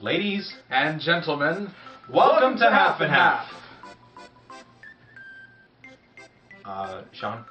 Ladies and gentlemen, welcome to Half and Half. Sean,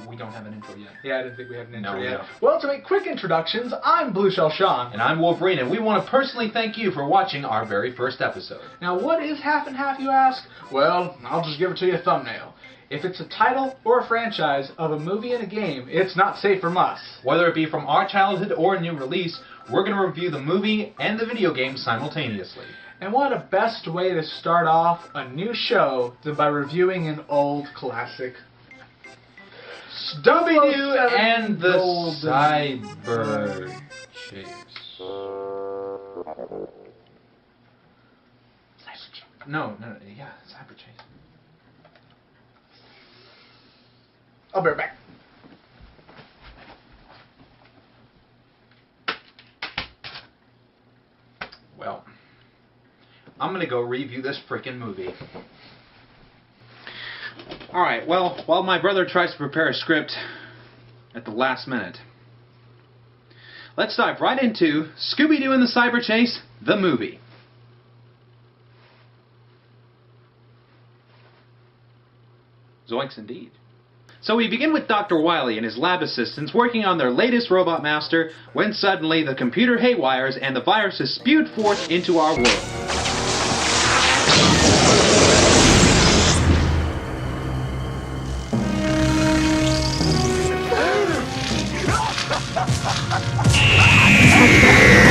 we don't have an intro yet. Yeah, I didn't think we had an intro yet. No. Well, to make quick introductions, I'm Blu-Shell Sean. And I'm Wolverine, and we want to personally thank you for watching our very first episode. Now, what is Half and Half, you ask? Well, I'll just give it to you a thumbnail. If it's a title or a franchise of a movie and a game, it's not safe from us. Whether it be from our childhood or a new release, we're going to review the movie and the video game simultaneously. And what a best way to start off a new show than by reviewing an old classic. Scooby-Doo and the Cyber Chase. No, yeah, Cyber Chase. I'll be right back. Well, I'm gonna go review this frickin' movie. Alright, well, while my brother tries to prepare a script at the last minute, let's dive right into Scooby-Doo and the Cyber Chase, the movie. Zoinks indeed. So we begin with Dr. Wily and his lab assistants working on their latest robot master when suddenly the computer haywires and the virus is spewed forth into our world.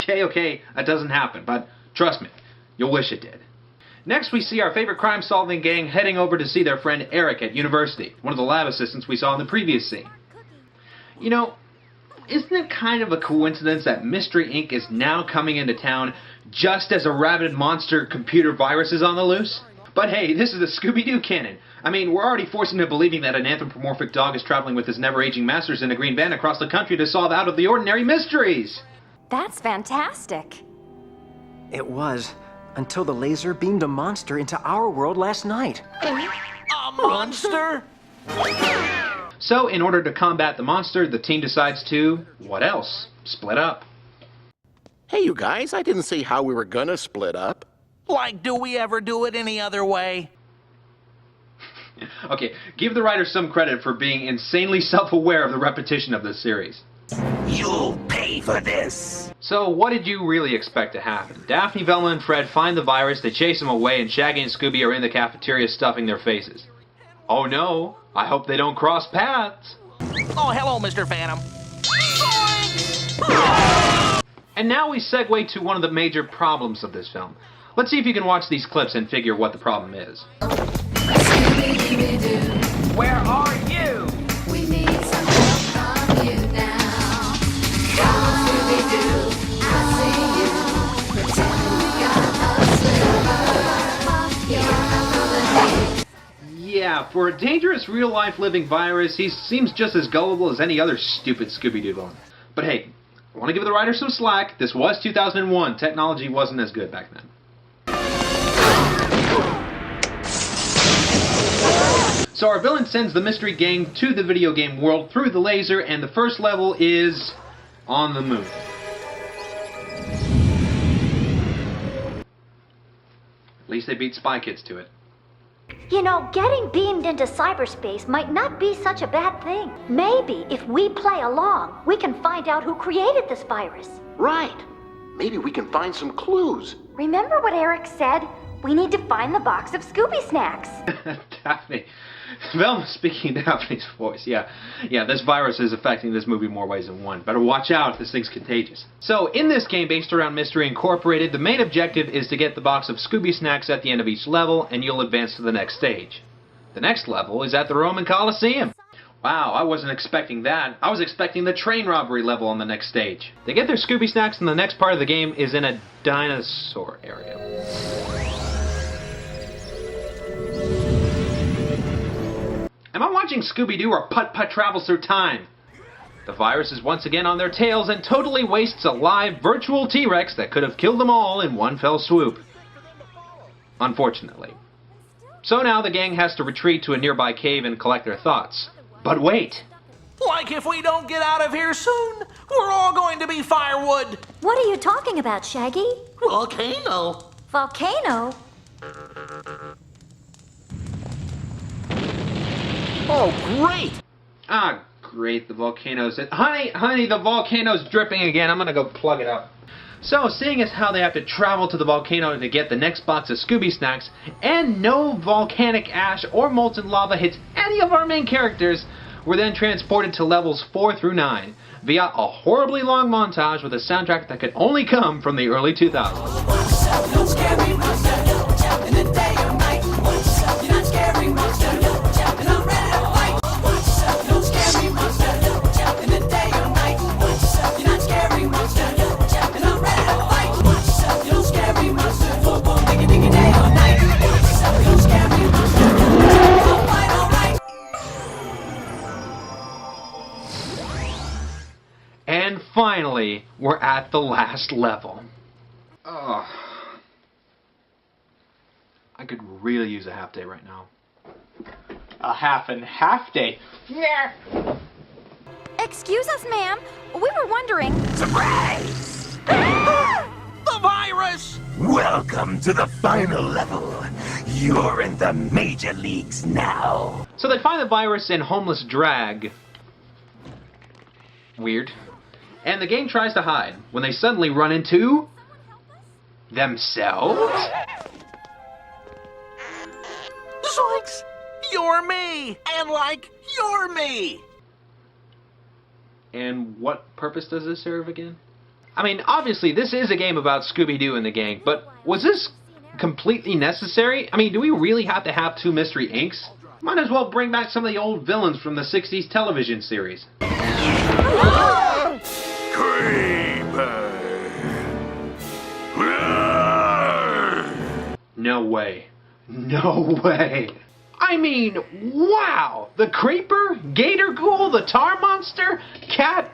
Okay, that doesn't happen, but trust me, you'll wish it did. Next, we see our favorite crime-solving gang heading over to see their friend Eric at university, one of the lab assistants we saw in the previous scene. You know, isn't it kind of a coincidence that Mystery Inc. is now coming into town just as a rabid monster computer virus is on the loose? But hey, this is the Scooby-Doo canon. I mean, we're already forced into believing that an anthropomorphic dog is traveling with his never-aging masters in a green van across the country to solve out-of-the-ordinary mysteries. That's fantastic. It was, until the laser beamed a monster into our world last night. A monster? So, in order to combat the monster, the team decides to, what else? Split up. Hey, you guys, I didn't see how we were gonna split up. Like, do we ever do it any other way? Okay, give the writers some credit for being insanely self-aware of the repetition of this series. You'll pay for this. So, what did you really expect to happen? Daphne, Velma, and Fred find the virus, they chase him away, and Shaggy and Scooby are in the cafeteria stuffing their faces. Oh no, I hope they don't cross paths. Oh, hello, Mr. Phantom. And now we segue to one of the major problems of this film. Let's see if you can watch these clips and figure what the problem is. Where are you? We need some help from you now. Come on, Scooby-Doo, I see you. Pretend we got a sliver. You're not gonna need. Yeah, for a dangerous real-life living virus, he seems just as gullible as any other stupid Scooby-Doo villain. But hey, I want to give the writers some slack. This was 2001. Technology wasn't as good back then. So our villain sends the mystery gang to the video game world through the laser, and the first level is on the moon. At least they beat Spy Kids to it. You know, getting beamed into cyberspace might not be such a bad thing. Maybe if we play along, we can find out who created this virus. Right. Maybe we can find some clues. Remember what Eric said? We need to find the box of Scooby Snacks. Daphne. Velma speaking Daphne's voice. Yeah, this virus is affecting this movie more ways than one. Better watch out, this thing's contagious. So, in this game based around Mystery Incorporated, the main objective is to get the box of Scooby Snacks at the end of each level, and you'll advance to the next stage. The next level is at the Roman Colosseum. Wow, I wasn't expecting that. I was expecting the train robbery level on the next stage. They get their Scooby Snacks, and the next part of the game is in a dinosaur area. Am I watching Scooby-Doo or Putt-Putt travels through time? The virus is once again on their tails and totally wastes a live virtual T-Rex that could have killed them all in one fell swoop. Unfortunately. So now the gang has to retreat to a nearby cave and collect their thoughts. But wait! Like if we don't get out of here soon, we're all going to be firewood. What are you talking about, Shaggy? Volcano. Volcano? Oh, great! Ah, great, the volcano's... Honey, the volcano's dripping again. I'm gonna go plug it up. So, seeing as how they have to travel to the volcano to get the next box of Scooby Snacks, and no volcanic ash or molten lava hits any of our main characters, we're then transported to levels 4 through 9, via a horribly long montage with a soundtrack that could only come from the early 2000s. And finally, we're at the last level. Ugh. I could really use a half day right now. A half and half day. Excuse us, ma'am. We were wondering. Surprise! The virus! Welcome to the final level. You're in the major leagues now. So they find the virus in Homeless Drag. Weird. And the gang tries to hide when they suddenly run into... themselves? Zoinks! You're me! And like, you're me! And what purpose does this serve again? I mean, obviously this is a game about Scooby-Doo and the gang, but was this completely necessary? I mean, do we really have to have 2 Mystery Inks? Might as well bring back some of the old villains from the 60s television series. No way. No way. I mean, wow! The Creeper, Gator Ghoul, the Tar Monster, Cat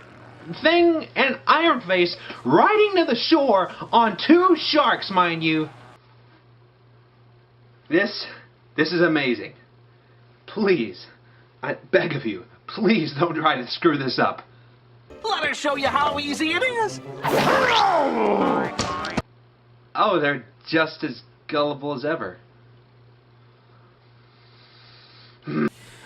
Thing, and Iron Face riding to the shore on 2 sharks, mind you. This is amazing. Please, I beg of you, please don't try to screw this up. Let us show you how easy it is! Oh, they're just as gullible as ever.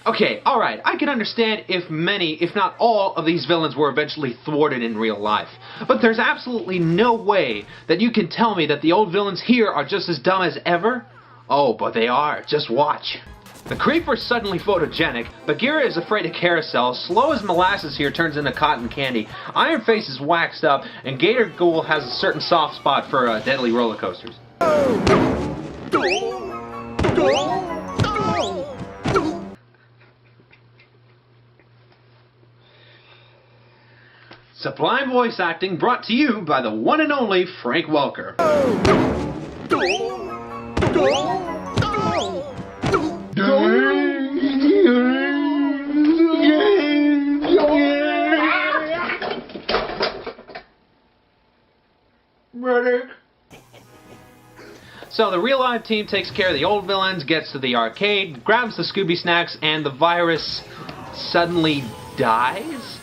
Okay, alright, I can understand if many, if not all, of these villains were eventually thwarted in real life. But there's absolutely no way that you can tell me that the old villains here are just as dumb as ever. Oh, but they are. Just watch. The Creeper's suddenly photogenic, Bagheera is afraid of Carousel, Slow as Molasses here turns into cotton candy, Iron Face is waxed up, and Gator Ghoul has a certain soft spot for deadly roller coasters. Sublime voice acting brought to you by the one and only Frank Welker. So the real live team takes care of the old villains, gets to the arcade, grabs the Scooby Snacks, and the virus suddenly dies?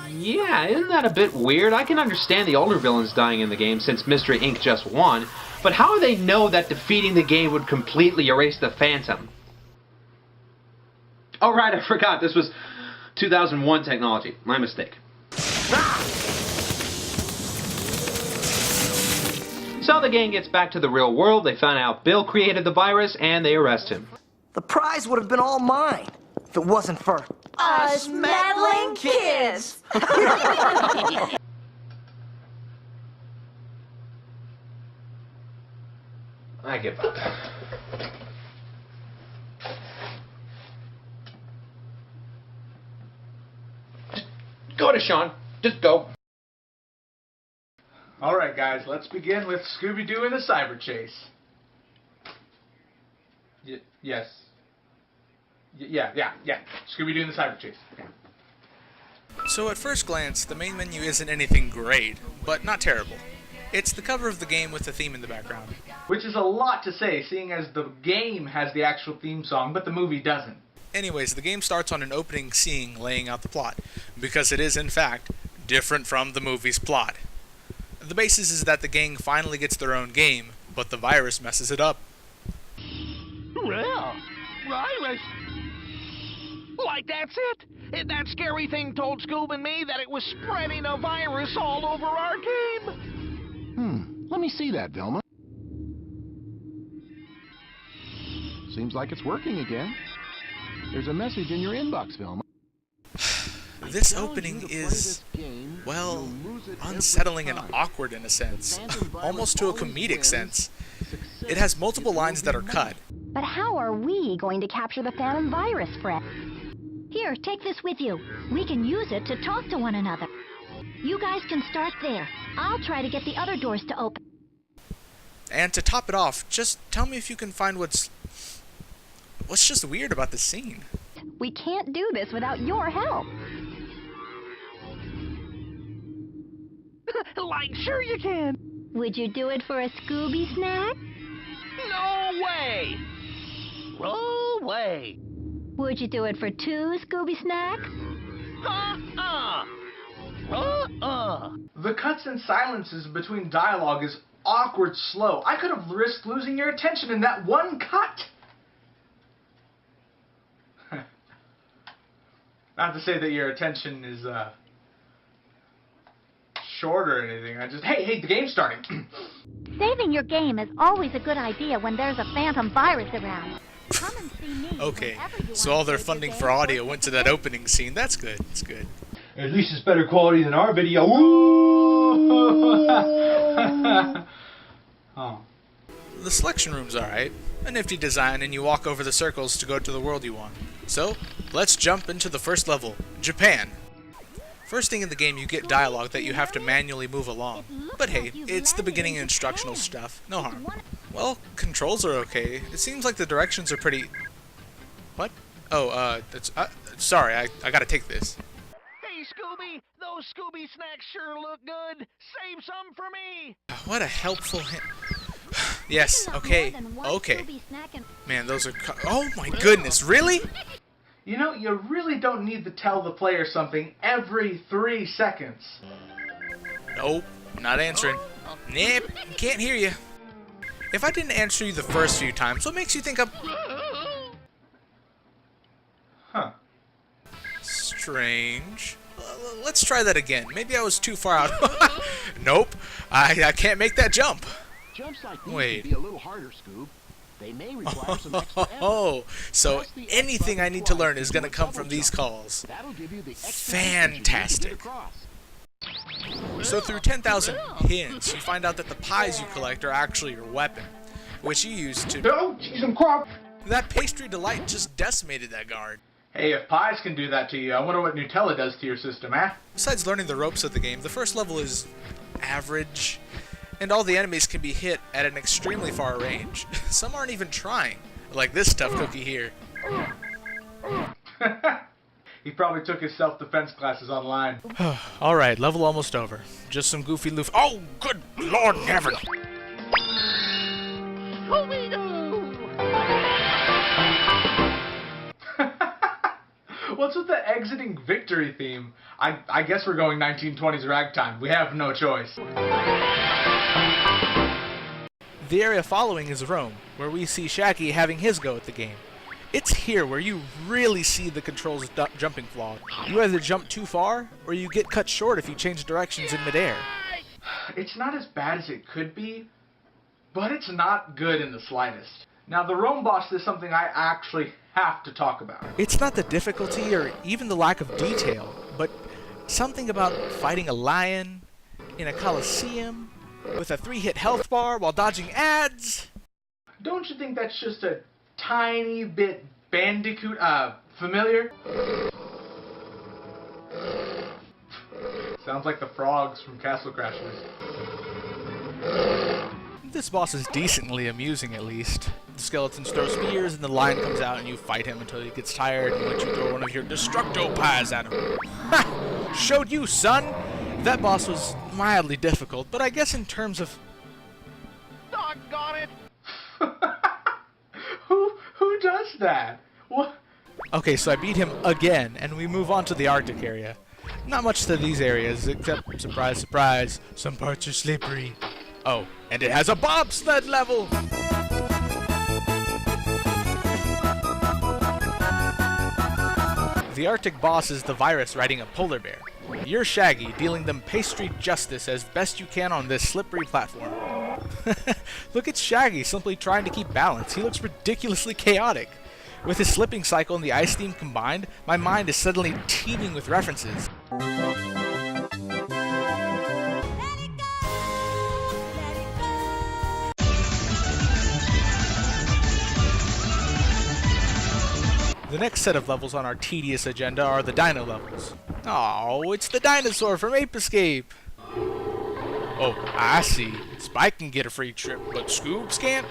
Yeah, isn't that a bit weird? I can understand the older villains dying in the game since Mystery Inc. just won, but how do they know that defeating the game would completely erase the Phantom? Oh right, I forgot, this was 2001 technology. My mistake. So the gang gets back to the real world, they find out Bill created the virus, and they arrest him. The prize would have been all mine if it wasn't for... Us meddling kids! I give up. Just go to Sean. Just go. Alright guys, let's begin with Scooby-Doo and the Cyber Chase. Yes. Yeah. Scooby-Doo and the Cyber Chase. Yeah. So at first glance, the main menu isn't anything great, but not terrible. It's the cover of the game with the theme in the background. Which is a lot to say, seeing as the game has the actual theme song, but the movie doesn't. Anyways, the game starts on an opening scene laying out the plot, because it is, in fact, different from the movie's plot. The basis is that the gang finally gets their own game, but the virus messes it up. Well, virus. Like that's it. That scary thing told Scoob and me that it was spreading a virus all over our game. Let me see that, Velma. Seems like it's working again. There's a message in your inbox, Velma. This opening is, well, unsettling and awkward in a sense, almost to a comedic sense. It has multiple lines that are cut. But how are we going to capture the phantom virus, Fred? Here, take this with you. We can use it to talk to one another. You guys can start there. I'll try to get the other doors to open. And to top it off, just tell me if you can find what's just weird about this scene. We can't do this without your help. Like, sure you can. Would you do it for a Scooby snack? No way. No way. Would you do it for 2 Scooby snacks? The cuts and silences between dialogue is awkward slow. I could have risked losing your attention in that one cut. Not to say that your attention is short or anything. Hey, the game's starting. Saving your game is always a good idea when there's a phantom virus around. Come and see me. Okay, so all their funding for audio went to that opening scene. That's good. That's good. At least it's better quality than our video. Oh. The selection room's alright. A nifty design, and you walk over the circles to go to the world you want. So, let's jump into the first level, Japan. First thing in the game, you get dialogue that you have to manually move along. But hey, it's the beginning instructional stuff. No harm. Well, controls are okay. It seems like the directions are pretty... What? Oh, sorry, I gotta take this. Hey, Scooby, those Scooby snacks sure look good. Save some for me. What a helpful hint. Yes, okay, okay. Man, those are... Oh my goodness, really? You know, you really don't need to tell the player something every 3 seconds. Nope, not answering. Nope, can't hear you. If I didn't answer you the first few times, what makes you think I'm... Huh. Strange. Let's try that again. Maybe I was too far out. Nope, I can't make that jump. Jumps like these Wait. can be a little harder, Scoob. They may require some extra effort. Oh, so anything I need to learn is going to come from these calls. That'll give you the extra Fantastic. So through 10,000 hints, you find out that the pies you collect are actually your weapon, which you use to... Oh, jeez, I'm crap. That pastry delight just decimated that guard. Hey, if pies can do that to you, I wonder what Nutella does to your system, eh? Besides learning the ropes of the game, the first level is average, and all the enemies can be hit at an extremely far range. Some aren't even trying, like this tough cookie here. He probably took his self-defense classes online. Alright, level almost over. Just some goofy loof. Oh, good Lord in heaven! What's with the exiting victory theme? I guess we're going 1920s ragtime. We have no choice. The area following is Rome, where we see Shaggy having his go at the game. It's here where you really see the controls jumping flaw. You either jump too far, or you get cut short if you change directions in midair. It's not as bad as it could be, but it's not good in the slightest. Now, the Rome boss is something I actually have to talk about. It's not the difficulty or even the lack of detail, but something about fighting a lion in a coliseum with a 3-hit health bar while dodging ads. Don't you think that's just a tiny bit Bandicoot, familiar? Sounds like the frogs from Castle Crashers. This boss is decently amusing, at least. The skeletons throw spears, and the lion comes out, and you fight him until he gets tired and lets you throw one of your Destructo pies at him. Ha! Showed you, son! That boss was mildly difficult, but I guess in terms of... Doggone it! Who does that? What? Okay, so I beat him again, and we move on to the Arctic area. Not much to these areas, except, surprise, surprise, some parts are slippery. Oh, and it has a bobsled level! The Arctic boss is the virus riding a polar bear. You're Shaggy, dealing them pastry justice as best you can on this slippery platform. Look at Shaggy, simply trying to keep balance. He looks ridiculously chaotic. With his slipping cycle and the ice theme combined, my mind is suddenly teeming with references. The next set of levels on our tedious agenda are the dino levels. Oh, it's the dinosaur from Ape Escape! Oh, I see. Spike can get a free trip, but Scoobs can't?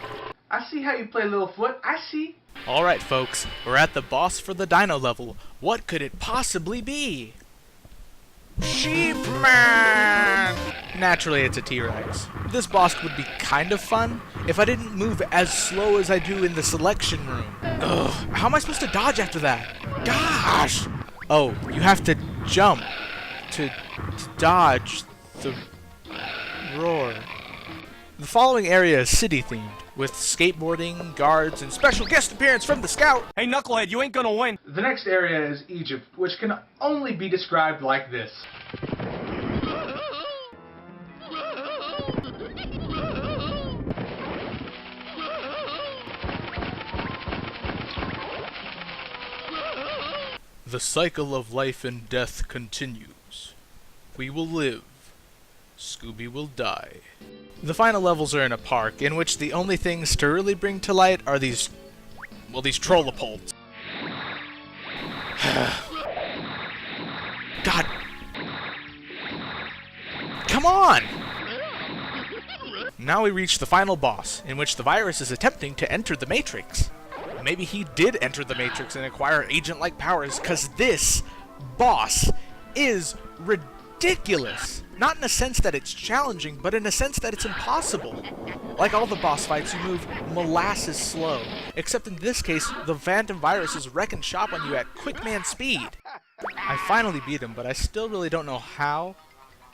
I see how you play, Littlefoot. I see. Alright, folks, we're at the boss for the dino level. What could it possibly be? Sheepman! Naturally, it's a T-Rex. This boss would be kind of fun if I didn't move as slow as I do in the selection room. Ugh, how am I supposed to dodge after that? Gosh! Oh, you have to jump to dodge the roar. The following area is city-themed, with skateboarding, guards, and special guest appearance from the Scout. Hey, Knucklehead, you ain't gonna win. The next area is Egypt, which can only be described like this. The cycle of life and death continues. We will live. Scooby will die. The final levels are in a park, in which the only things to really bring to light are these trollopolds. God. Come on! Now we reach the final boss, in which the virus is attempting to enter the Matrix. Maybe he did enter the Matrix and acquire agent-like powers, cause this boss is ridiculous. Not in a sense that it's challenging, but in a sense that it's impossible. Like all the boss fights, you move molasses slow. Except in this case, the Phantom Virus is wrecking shop on you at quickman speed. I finally beat him, but I still really don't know how.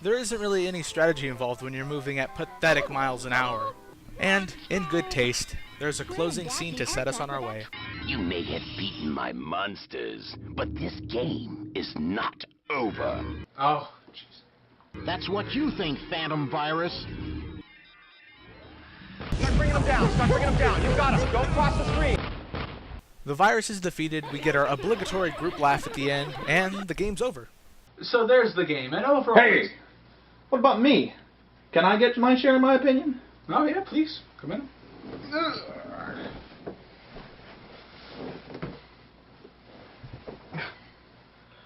There isn't really any strategy involved when you're moving at pathetic miles an hour. And, in good taste, there's a closing scene to set us on our way. You may have beaten my monsters, but this game is not over. Oh, jeez. That's what you think, Phantom Virus. Start bringing them down. Start bringing them down. You got them. Don't cross the screen. The virus is defeated, we get our obligatory group laugh at the end, and the game's over. So there's the game, and overall... Hey! What about me? Can I get my share in my opinion? Oh yeah, please. Come in.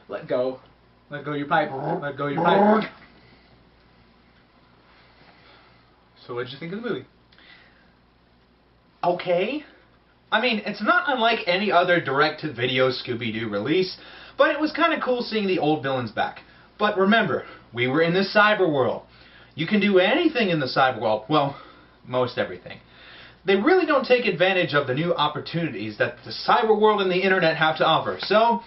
Let go. Let go your pipe. Let go your pipe. So what did you think of the movie? Okay. I mean, it's not unlike any other direct-to-video Scooby-Doo release, but it was kind of cool seeing the old villains back. But remember, we were in the cyber world. You can do anything in the cyber world. Well, most everything. They really don't take advantage of the new opportunities that the cyber world and the internet have to offer. So,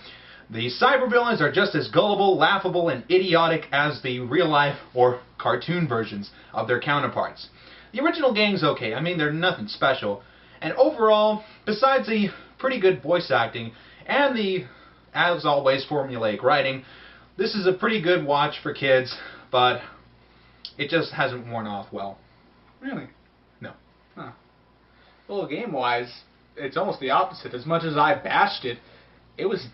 the cyber villains are just as gullible, laughable, and idiotic as the real-life or cartoon versions of their counterparts. The original gang's okay. I mean, they're nothing special. And overall, besides the pretty good voice acting and the, as always, formulaic writing, this is a pretty good watch for kids, but it just hasn't worn off well. Really? No. Huh. Well, game-wise, it's almost the opposite. As much as I bashed it, it was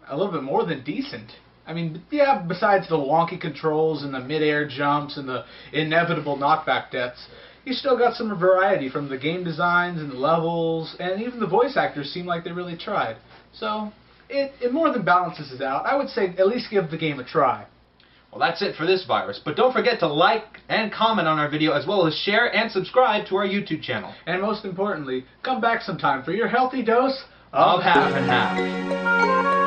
a little bit more than decent. I mean, yeah, besides the wonky controls and the mid-air jumps and the inevitable knockback deaths, you still got some variety from the game designs and the levels, and even the voice actors seem like they really tried. So, it more than balances it out. I would say at least give the game a try. Well, that's it for this virus, but don't forget to like and comment on our video, as well as share and subscribe to our YouTube channel. And most importantly, come back sometime for your healthy dose of half and half.